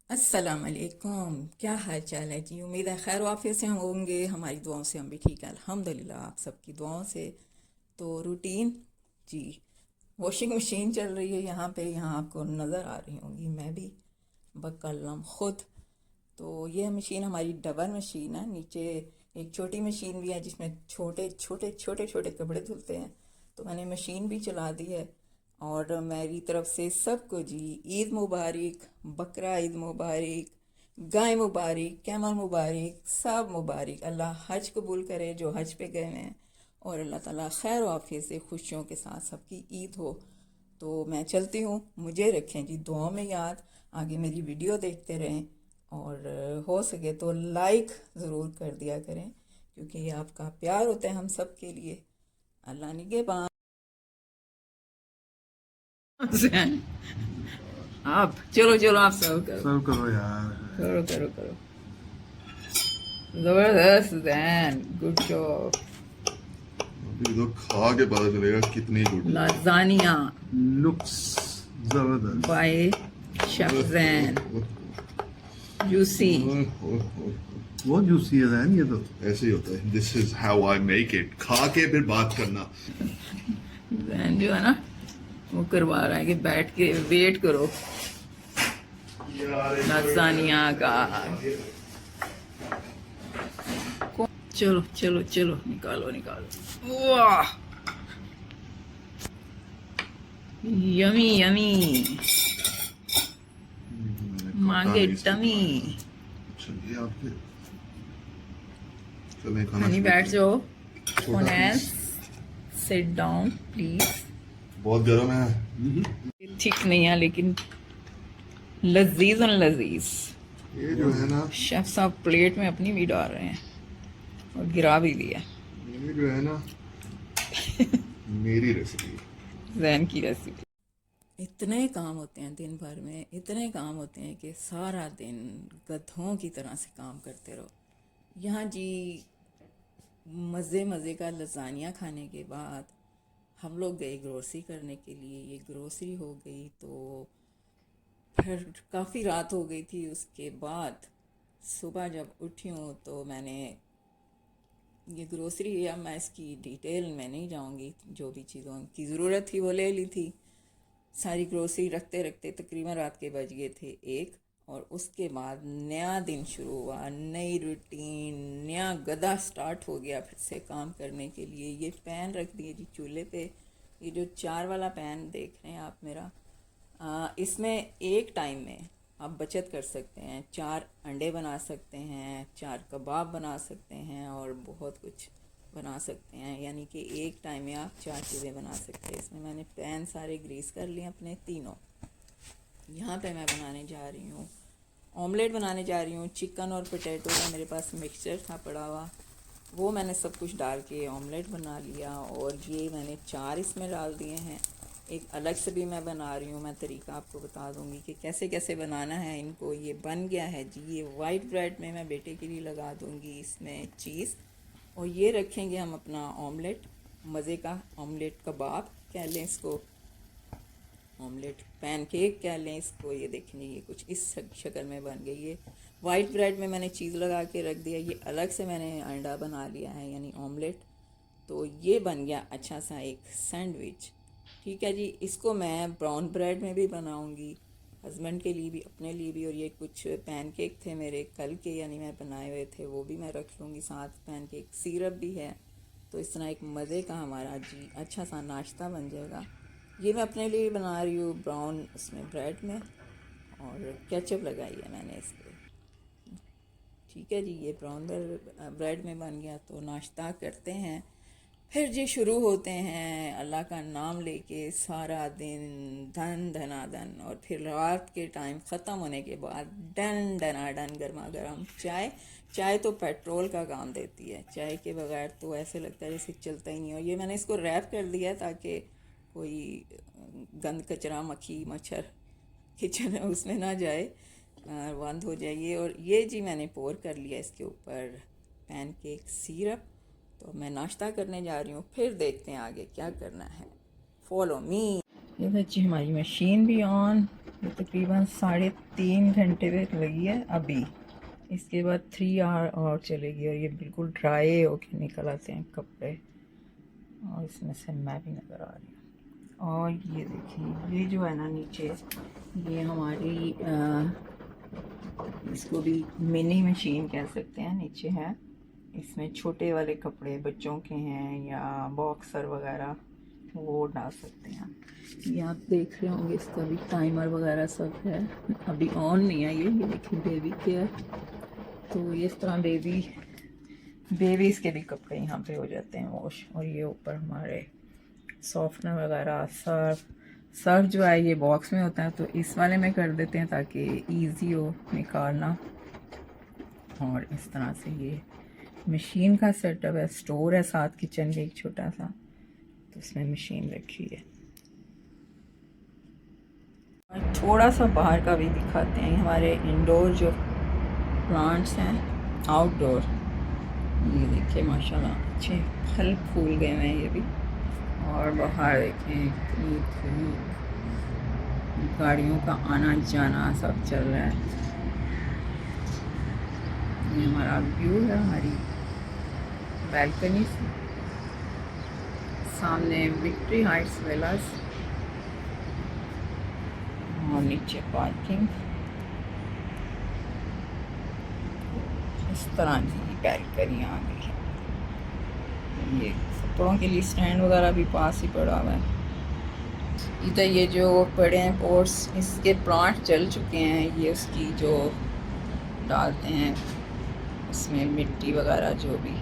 अस्सलाम वालेकुम। क्या हाल चाल है जी? उम्मीद है खैर वाफियत से हम होंगे। हमारी दुआओं से हम भी ठीक हैं अल्हम्दुलिल्लाह, आप सबकी दुआओं से। तो रूटीन जी, वॉशिंग मशीन चल रही है यहाँ पे, यहाँ आपको नज़र आ रही होंगी, मैं भी बकलम खुद। तो ये मशीन हमारी डबल मशीन है। नीचे एक छोटी मशीन भी है जिसमें छोटे छोटे छोटे छोटे कपड़े धुलते हैं। तो मैंने मशीन भी चला दी है। और मेरी तरफ से सबको जी ईद मुबारक, बकरा ईद मुबारक, गाय मुबारक, कैमल मुबारक, सब मुबारक। अल्लाह हज कबूल करे जो हज पे गए हैं, और अल्लाह ताला खैर वाफियत से खुशियों के साथ सबकी ईद हो। तो मैं चलती हूँ, मुझे रखें जी दुआओं में याद। आगे मेरी वीडियो देखते रहें, और हो सके तो लाइक ज़रूर कर दिया करें, क्योंकि ये आपका प्यार होता है हम सब के लिए। अल्लाह निगहबान। आप चलो चलो, आप सर्व करो। सर्व करो यार। करो करो करो। जबरदस्त जैन, गुड जॉब। अभी तो खा के पता चलेगा कितनी गुड है। लाजानिया लुक्स जबरदस्त। By chef Jain, juicy. बहुत जूसी है जैन, ये तो ऐसे ही होता है। This is how I make it. खा के फिर बात करना। जैन जो है ना, वो करवा रहा है कि बैठ के वेट करो लाजानिया का। चलो चलो चलो, निकालो निकालो। वाह, यमी यमी, मांगे टमी। चलिए आपके चलें खाना हनी शुरू बैठ करें। जाओ। छोटा ओनेस, पीस सिट डाउन प्लीज। बहुत गर्म है। ठीक नहीं है लेकिन लजीज और लजीज। ये जो है ना, शेफ साहब प्लेट में अपनी भी डाल रहे हैं और गिरा भी दिया। ये जो है ना मेरी रेसिपी। जैन की रेसिपी। इतने काम होते हैं दिन भर में, इतने काम होते हैं कि सारा दिन गधों की तरह से काम करते रहो। यहाँ जी मज़े मज़े का लजानिया खाने के बाद हम लोग गए ग्रोसरी करने के लिए। ये ग्रोसरी हो गई, तो फिर काफ़ी रात हो गई थी। उसके बाद सुबह जब उठी हूँ तो मैंने ये ग्रोसरी, या मैं इसकी डिटेल में नहीं जाऊँगी, जो भी चीज़ों की ज़रूरत थी वो ले ली थी। सारी ग्रोसरी रखते रखते तकरीबन रात के बज गए थे 1। और उसके बाद नया दिन शुरू हुआ, नई रूटीन, नया गधा स्टार्ट हो गया फिर से काम करने के लिए। ये पैन रख दिए जी चूल्हे पे। ये जो 4 वाला पैन देख रहे हैं आप मेरा, इसमें एक टाइम में आप बचत कर सकते हैं। 4 अंडे बना सकते हैं, 4 कबाब बना सकते हैं, और बहुत कुछ बना सकते हैं। यानी कि एक टाइम में आप 4 चीज़ें बना सकते हैं। इसमें मैंने पैन सारे ग्रीस कर लिए अपने तीनों। यहाँ पे मैं बनाने जा रही हूँ ऑमलेट, बनाने जा रही हूँ। चिकन और पोटैटो का मेरे पास मिक्सचर था पड़ा हुआ, वो मैंने सब कुछ डाल के ऑमलेट बना लिया। और ये मैंने 4 इसमें डाल दिए हैं। एक अलग से भी मैं बना रही हूँ, मैं तरीका आपको बता दूँगी कि कैसे कैसे बनाना है इनको। ये बन गया है जी। ये वाइट ब्रेड में मैं बेटे के लिए लगा दूँगी इसमें चीज़। और ये रखेंगे हम अपना ऑमलेट, मज़े का ऑमलेट कबाब कह लें इसको, ऑमलेट पैनकेक कह लें इसको। ये देखें ये कुछ इस शक्ल में बन गई। ये वाइट ब्रेड में मैंने चीज़ लगा के रख दिया। ये अलग से मैंने अंडा बना लिया है, यानी ऑमलेट। तो ये बन गया अच्छा सा एक सैंडविच। ठीक है जी, इसको मैं ब्राउन ब्रेड में भी बनाऊंगी, हस्बैंड के लिए भी, अपने लिए भी। और ये कुछ पैनकेक थे मेरे कल के, यानी मैं बनाए हुए थे, वो भी मैं रख लूँगी साथ। पैनकेक सिरप भी है। तो इस तरह एक मज़े का हमारा जी अच्छा सा नाश्ता बन जाएगा। ये मैं अपने लिए बना रही हूँ ब्राउन उसमें ब्रेड में, और केचप लगाई है मैंने इस पर। ठीक है जी, ये ब्राउन ब्रेड में बन गया। तो नाश्ता करते हैं, फिर जी शुरू होते हैं अल्लाह का नाम लेके सारा दिन, धन धना धन। और फिर रात के टाइम ख़त्म होने के बाद डन डना डन गर्मा गर्म चाय। चाय तो पेट्रोल का काम देती है, चाय के बगैर तो ऐसे लगता है जैसे चलता ही नहीं हो। ये मैंने इसको रैप कर दिया ताकि कोई गंद कचरा मक्खी मच्छर किचन में उसमें ना जाए, बंद हो जाइए। और ये जी मैंने पोर कर लिया इसके ऊपर पैनकेक सिरप। तो मैं नाश्ता करने जा रही हूँ, फिर देखते हैं आगे क्या करना है। Follow me. ये बच्ची हमारी मशीन भी ऑन, ये तकरीबन 3.5 घंटे पे लगी है अभी। इसके बाद 3 आवर और चलेगी और ये बिल्कुल ड्राई होके निकल आते हैं कपड़े। और इसमें से मैं भी नज़र आ रही हूँ। और ये देखिए, ये जो है ना नीचे, ये हमारी इसको भी मिनी मशीन कह सकते हैं, नीचे है। इसमें छोटे वाले कपड़े बच्चों के हैं या बॉक्सर वगैरह वो डाल सकते हैं। ये आप देख रहे होंगे, इसका भी टाइमर वगैरह सब है। अभी ऑन नहीं है ये देखिए, बेबी केयर। तो इस तरह बेबीज़ के भी कपड़े यहाँ पे हो जाते हैं वॉश। और ये ऊपर हमारे सॉफ्टनर वगैरह, सर्फ जो है ये बॉक्स में होता है, तो इस वाले में कर देते हैं ताकि इजी हो निकालना। और इस तरह से ये मशीन का सेटअप है। स्टोर है साथ किचन के, एक छोटा सा, तो इसमें मशीन रखी है। और थोड़ा सा बाहर का भी दिखाते हैं। हमारे इंडोर जो प्लांट्स हैं, आउटडोर, ये देखिए माशाल्लाह अच्छे फल फूल गए हैं ये भी। और बाहर देखें इतनी धूप, गाड़ियों का आना जाना सब चल रहा है। ये हमारा व्यू है, हमारी बैल्कनी से। सामने विक्ट्री हाइट्स विलास और नीचे पार्किंग। इस तरह की बैल्कनी आ गई है। ये कपड़ों के लिए स्टैंड वगैरह भी पास ही पड़ा हुआ है। इधर ये जो पड़े हैं पोर्ट्स, इसके प्लांट जल चुके हैं। ये उसकी जो डालते हैं उसमें मिट्टी वगैरह जो भी